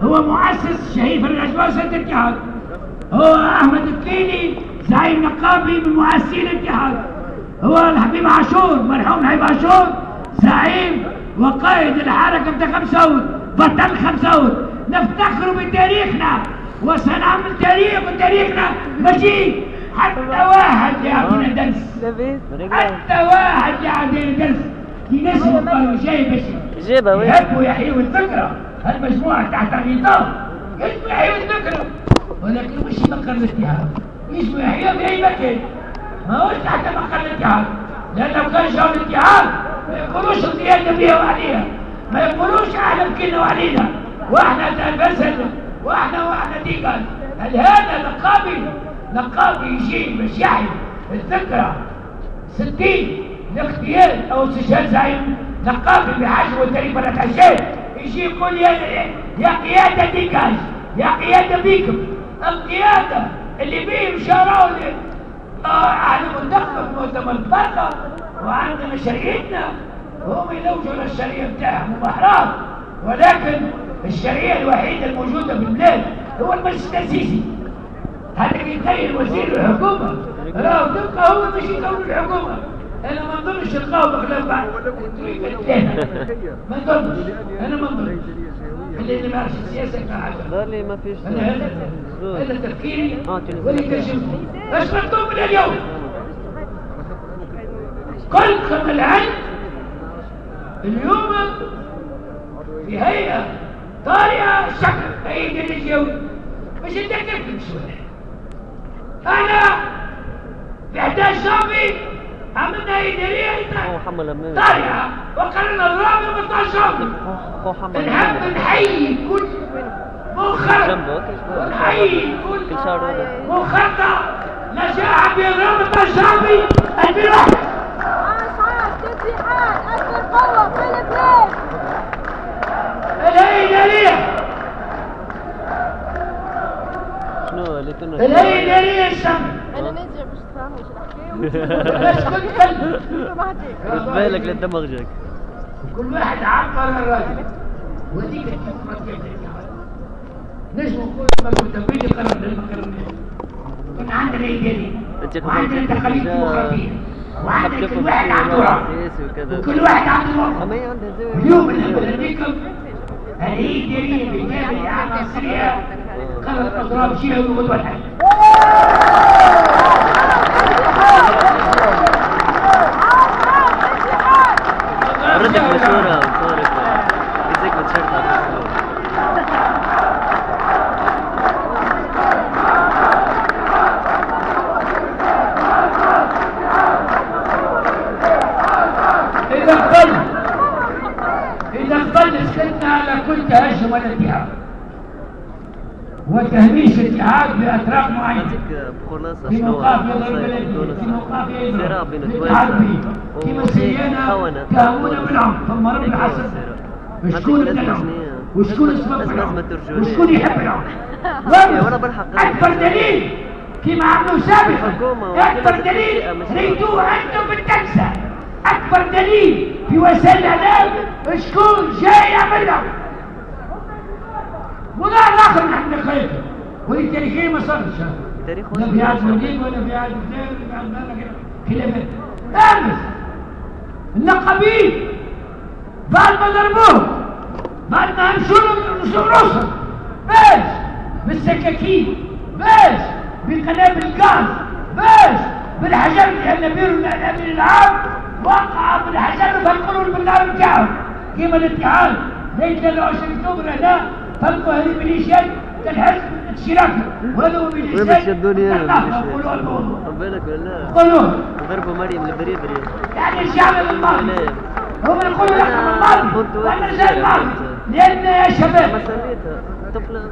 هو مؤسس شهيد فريق مؤسسة الاتحاد. هو احمد الكيلي زعيم نقابي من مؤسسين الاتحاد. هو الحبيب عاشور مرحوم الحبيب عاشور زعيم وقائد الحركة بتاع 5 أود، بطل 5 أود. نفتخر بتاريخنا وسنعمل تاريخ، وتاريخنا مجيد. حتى واحد يعطينا درس، حتى واحد يعطينا درس في نسبة قالوا جاي باش يحبوا يحيوا الفكرة. هالمجموعة تحت النظام يجبوا يحيوا الفكرة، ولكن مش مقر الاتحاد، يجبوا يحيوا في أي مكان، ما هوش تحت مقر الاتحاد. لأن لو كان جاوا الاتحاد ما يقولوش القيادة بيها وعليها، ما يقولوش احنا مكنا وعلينا واحنا تلبسنا واحنا ديقان. هل هذا نقابي يجي باش يحيي الذكرى 60 الاغتيال او استشهاد زعيم نقابي بحجم والتاريخ بلد عشان يجي يقول يا قياده ديكاج، يا قياده بيكم القياده اللي بيهم شراوا اهل منتخب مؤتمر الفرقه وعندنا شريعتنا، هم يلوجوا على الشريعه بتاعهم ومحرام، ولكن الشريعه الوحيده الموجوده في البلاد هو المجلس التاسيسي. هذا يتخيل وزير الحكومه راهو تبقى هو باش يكون الحكومه. انا ما نظنش نلقاو بخلاف بعض ما نظنش، انا ما نظنش اللي ما يعرفش السياسه كحاجه. لا لي ما فيش هذا تفكيري واللي ترجمته. ايش مطلوب من اليوم؟ كلكم العلم اليوم في هيئه طارئه شكل هيئه الجوي باش نتكلم شويه. انا في 11 شهر عملنا إدارية طارئة وقررنا الرابع 15 نحب نحيي كل منخرط ونحيي كل منخرطة نجاح برابط الشعبي 2001. أكبر قوة في البلاد. الهيئة الإدارية الهيئة الإدارية الشعبي. أنا نجي مش فاهمة ايش رد بالك لا تدمغجك. كل واحد عبر الراجل وديك نجم نقول ما كنت بيجي قرر لما قررنا. كنا عندنا إدارية وعندنا تقاليد ديمقراطية وعندنا كل واحد عنده رأي وكل واحد عنده موقف. اليوم نحب نبيكم هذه إدارية بالكامل عامة سريعة قررت أضراب شيء ويقول واحد. ردك مشهورة وصورك يزيك بتشرطها إذا اقبلنا سكتنا على كل تهجم الاتحاد وتهميش الاتحاد بأطراف معينة في مقابل البلدية في مقابل الاتحاد في مسيرنا كهونا بالعنف ثم رب العصر وشكون من العنف وشكون اسباب العنف وشكون يحب العنف. أكبر دليل كما عملوا سابقا أكبر دليل ريتوه أنتم بالتنسى. أكبر دليل في وسائل الإعلام شكون جاي يعمل له ولا الآخر نحن نخيفه واللي تاريخيا ما صارش لا في عهد الوليد ولا في عهد فلان ولا في عهد خلافات. أمس النقابين بعد ما ضربوه بعد ما مشوا راسهم باش بالسكاكين باش بقنابل الغاز باش بالحجر النبيل والنبيل العام وقع بالحجر فالقرون بالنار بتاعهم كيما الاتحاد ليس 23 اكتوبر هنا فلقوا هذه الميليشيات الحزب الاشتراكي وهذا هو ميليشيات قولوا الموضوع بالك ولا قولوا ضربوا مريم البريبري يعني الشعب الماضي هم يقولوا نحن الماضي وانا الماضي لان يا شباب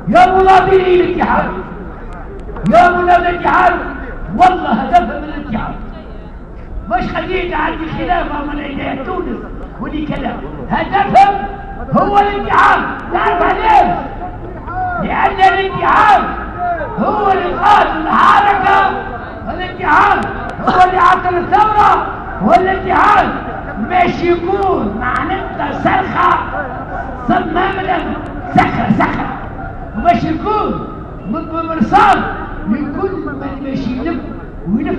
يا مناضلي الاتحاد يا مناضلي الاتحاد والله هدفها من الاتحاد مش خلينا عندي خلافه من عندها تونس ودي كلام هدفهم هو الاتحاد. تعرف ليش؟ لأن الاتحاد هو اللي قاد الحركة، الاتحاد هو اللي عطل الثورة، والاتحاد مش يكون معناتها صرخة صمام سخرة هم مرصاد لكل من ماشي يلف ويلف